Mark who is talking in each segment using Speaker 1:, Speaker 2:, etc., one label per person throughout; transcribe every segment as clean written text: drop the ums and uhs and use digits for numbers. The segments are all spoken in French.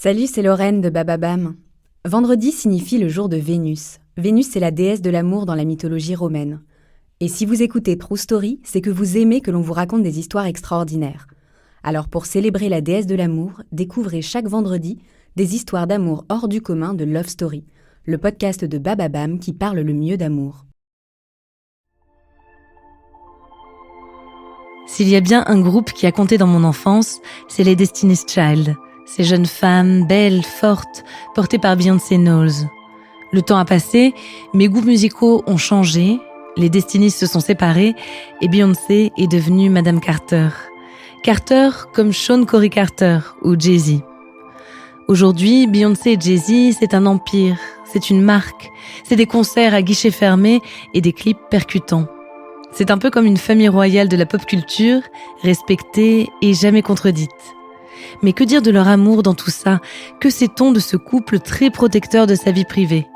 Speaker 1: Salut, c'est Lorraine de Bababam. Vendredi signifie le jour de Vénus. Vénus est la déesse de l'amour dans la mythologie romaine. Et si vous écoutez True Story, c'est que vous aimez que l'on vous raconte des histoires extraordinaires. Alors pour célébrer la déesse de l'amour, découvrez chaque vendredi des histoires d'amour hors du commun de Love Story, le podcast de Bababam qui parle le mieux d'amour.
Speaker 2: S'il y a bien un groupe qui a compté dans mon enfance, c'est les Destiny's Child. Ces jeunes femmes, belles, fortes, portées par Beyoncé Knowles. Le temps a passé, mes goûts musicaux ont changé, les Destiny's se sont séparés et Beyoncé est devenue Madame Carter. Carter comme Sean Corey Carter ou Jay-Z. Aujourd'hui, Beyoncé et Jay-Z, c'est un empire, c'est une marque, c'est des concerts à guichets fermés et des clips percutants. C'est un peu comme une famille royale de la pop culture, respectée et jamais contredite. Mais que dire de leur amour dans tout ça? Que sait-on de ce couple très protecteur de sa vie privée?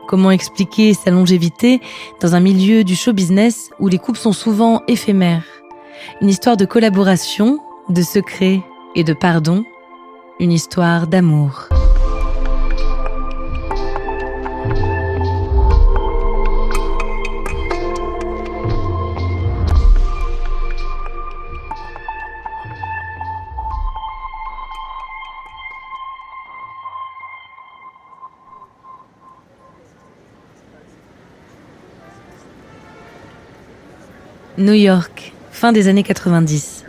Speaker 2: Comment expliquer sa longévité dans un milieu du show business où les couples sont souvent éphémères? Une histoire de collaboration, de secret et de pardon. Une histoire d'amour. New York, fin des années 90.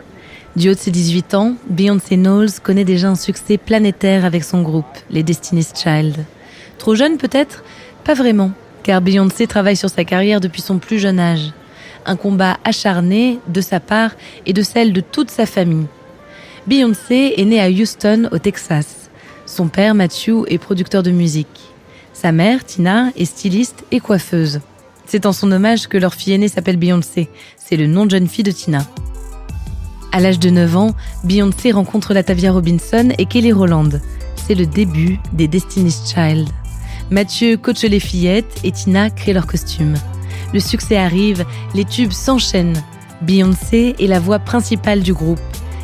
Speaker 2: Du haut de ses 18 ans, Beyoncé Knowles connaît déjà un succès planétaire avec son groupe, les Destiny's Child. Trop jeune peut-être? Pas vraiment, car Beyoncé travaille sur sa carrière depuis son plus jeune âge. Un combat acharné de sa part et de celle de toute sa famille. Beyoncé est née à Houston, au Texas. Son père, Matthew, est producteur de musique. Sa mère, Tina, est styliste et coiffeuse. C'est en son hommage que leur fille aînée s'appelle Beyoncé. C'est le nom de jeune fille de Tina. À l'âge de 9 ans, Beyoncé rencontre Latavia Robinson et Kelly Rowland. C'est le début des Destiny's Child. Mathieu coach les fillettes et Tina crée leurs costumes. Le succès arrive, les tubes s'enchaînent. Beyoncé est la voix principale du groupe.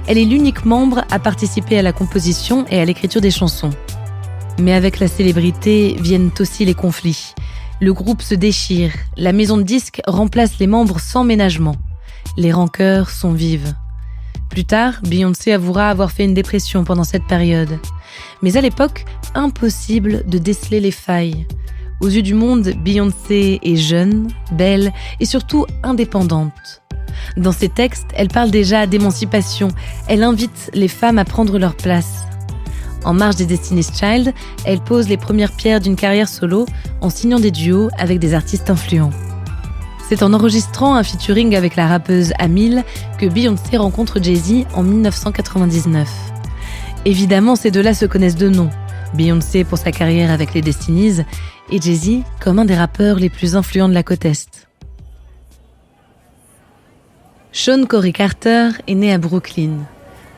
Speaker 2: Elle est l'unique membre à participer à la composition et à l'écriture des chansons. Mais avec la célébrité viennent aussi les conflits. Le groupe se déchire, la maison de disques remplace les membres sans ménagement. Les rancœurs sont vives. Plus tard, Beyoncé avouera avoir fait une dépression pendant cette période. Mais à l'époque, impossible de déceler les failles. Aux yeux du monde, Beyoncé est jeune, belle et surtout indépendante. Dans ses textes, elle parle déjà d'émancipation. Elle invite les femmes à prendre leur place. En marge des Destiny's Child, elle pose les premières pierres d'une carrière solo en signant des duos avec des artistes influents. C'est en enregistrant un featuring avec la rappeuse Amil que Beyoncé rencontre Jay-Z en 1999. Évidemment, ces deux-là se connaissent de nom. Beyoncé pour sa carrière avec les Destiny's et Jay-Z comme un des rappeurs les plus influents de la côte Est. Sean Corey Carter est né à Brooklyn.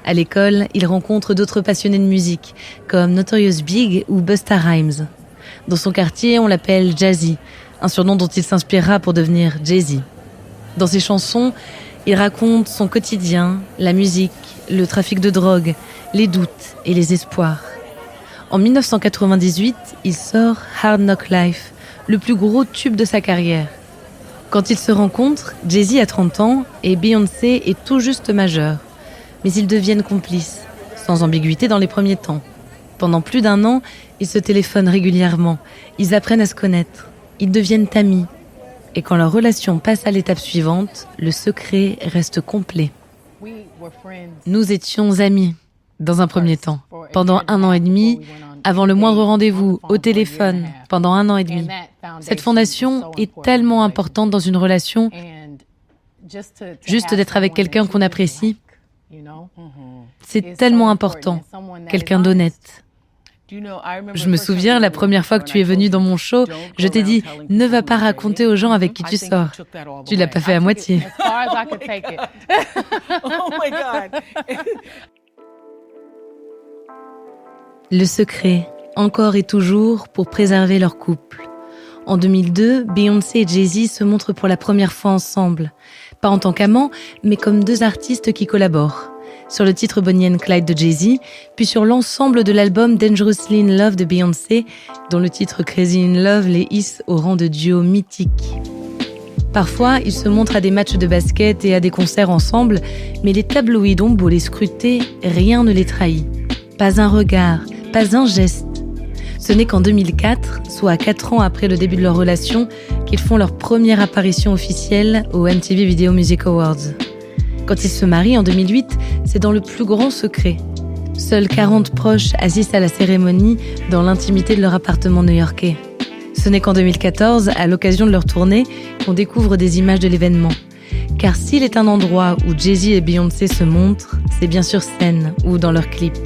Speaker 2: À l'école, il rencontre d'autres passionnés de musique, comme Notorious Big ou Busta Rhymes. Dans son quartier, on l'appelle Jazzy, un surnom dont il s'inspirera pour devenir Jay-Z. Dans ses chansons, il raconte son quotidien, la musique, le trafic de drogue, les doutes et les espoirs. En 1998, il sort Hard Knock Life, le plus gros tube de sa carrière. Quand ils se rencontrent, Jay-Z a 30 ans et Beyoncé est tout juste majeure. Mais ils deviennent complices, sans ambiguïté dans les premiers temps. Pendant plus d'1 an, ils se téléphonent régulièrement, ils apprennent à se connaître, ils deviennent amis. Et quand leur relation passe à l'étape suivante, le secret reste complet. Nous étions amis, dans un premier temps, pendant 1 an et demi, avant le moindre rendez-vous, au téléphone, pendant 1 an et demi. Cette fondation est tellement importante dans une relation, juste d'être avec quelqu'un qu'on apprécie. C'est tellement important, quelqu'un d'honnête. Je me souviens, la première fois que tu es venu dans mon show, je t'ai dit « Ne va pas raconter aux gens avec qui tu sors ». Tu l'as pas fait à moitié. Le secret, encore et toujours, pour préserver leur couple. En 2002, Beyoncé et Jay-Z se montrent pour la première fois ensemble. Pas en tant qu'amants, mais comme 2 artistes qui collaborent. sur le titre Bonnie and Clyde de Jay-Z, puis sur l'ensemble de l'album Dangerously in Love de Beyoncé, dont le titre Crazy in Love les hisse au rang de duo mythique. Parfois, ils se montrent à des matchs de basket et à des concerts ensemble, mais les tabloïds ont beau les scruter, rien ne les trahit. Pas un regard, pas un geste. Ce n'est qu'en 2004, soit 4 ans après le début de leur relation, qu'ils font leur première apparition officielle aux MTV Video Music Awards. Quand ils se marient en 2008, c'est dans le plus grand secret. Seuls 40 proches assistent à la cérémonie dans l'intimité de leur appartement new-yorkais. Ce n'est qu'en 2014, à l'occasion de leur tournée, qu'on découvre des images de l'événement. Car s'il est un endroit où Jay-Z et Beyoncé se montrent, c'est bien sur scène ou dans leurs clips.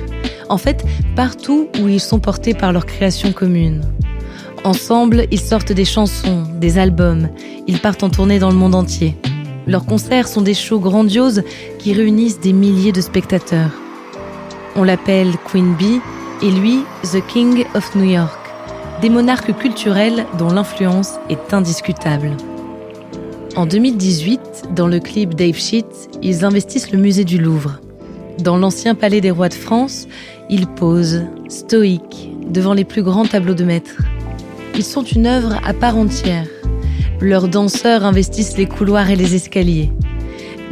Speaker 2: En fait, partout où ils sont portés par leur création commune. Ensemble, ils sortent des chansons, des albums, ils partent en tournée dans le monde entier. Leurs concerts sont des shows grandioses qui réunissent des milliers de spectateurs. On l'appelle Queen Bee et lui, The King of New York. Des monarques culturels dont l'influence est indiscutable. En 2018, dans le clip Dave Shit, ils investissent le musée du Louvre. Dans l'ancien palais des rois de France, ils posent, stoïques, devant les plus grands tableaux de maître. Ils sont une œuvre à part entière. Leurs danseurs investissent les couloirs et les escaliers.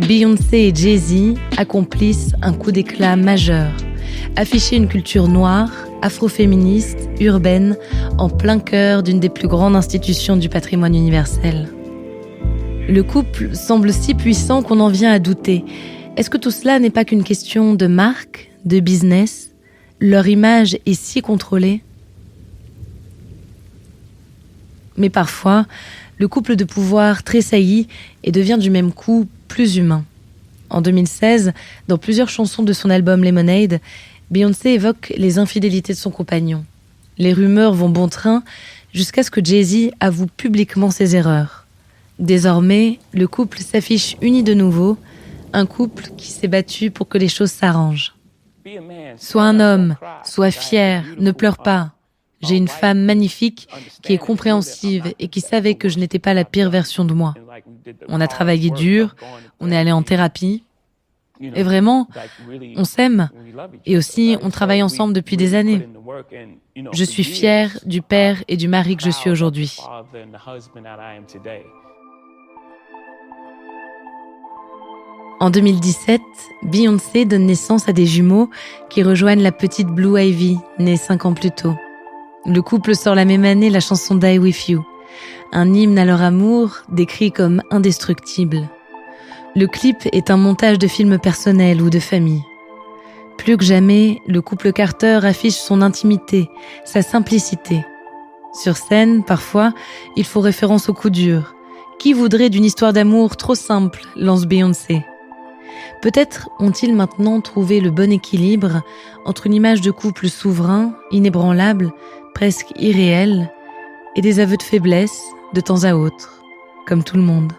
Speaker 2: Beyoncé et Jay-Z accomplissent un coup d'éclat majeur. Afficher une culture noire, afroféministe, urbaine, en plein cœur d'une des plus grandes institutions du patrimoine universel. Le couple semble si puissant qu'on en vient à douter. Est-ce que tout cela n'est pas qu'une question de marque, de business ? Leur image est si contrôlée. Mais parfois, le couple de pouvoir tressaillit et devient du même coup plus humain. En 2016, dans plusieurs chansons de son album Lemonade, Beyoncé évoque les infidélités de son compagnon. Les rumeurs vont bon train jusqu'à ce que Jay-Z avoue publiquement ses erreurs. Désormais, le couple s'affiche uni de nouveau, un couple qui s'est battu pour que les choses s'arrangent. Sois un homme, sois fier, ne pleure pas. J'ai une femme magnifique qui est compréhensive et qui savait que je n'étais pas la pire version de moi. On a travaillé dur, on est allé en thérapie. Et vraiment, on s'aime. Et aussi, on travaille ensemble depuis des années. Je suis fière du père et du mari que je suis aujourd'hui. En 2017, Beyoncé donne naissance à des jumeaux qui rejoignent la petite Blue Ivy, née 5 ans plus tôt. Le couple sort la même année la chanson Die With You, un hymne à leur amour décrit comme indestructible. Le clip est un montage de films personnels ou de famille. Plus que jamais, le couple Carter affiche son intimité, sa simplicité. Sur scène, parfois, il faut référence au coup dur. Qui voudrait d'une histoire d'amour trop simple, lance Beyoncé. Peut-être ont-ils maintenant trouvé le bon équilibre entre une image de couple souverain, inébranlable, presque irréel, et des aveux de faiblesse de temps à autre, comme tout le monde.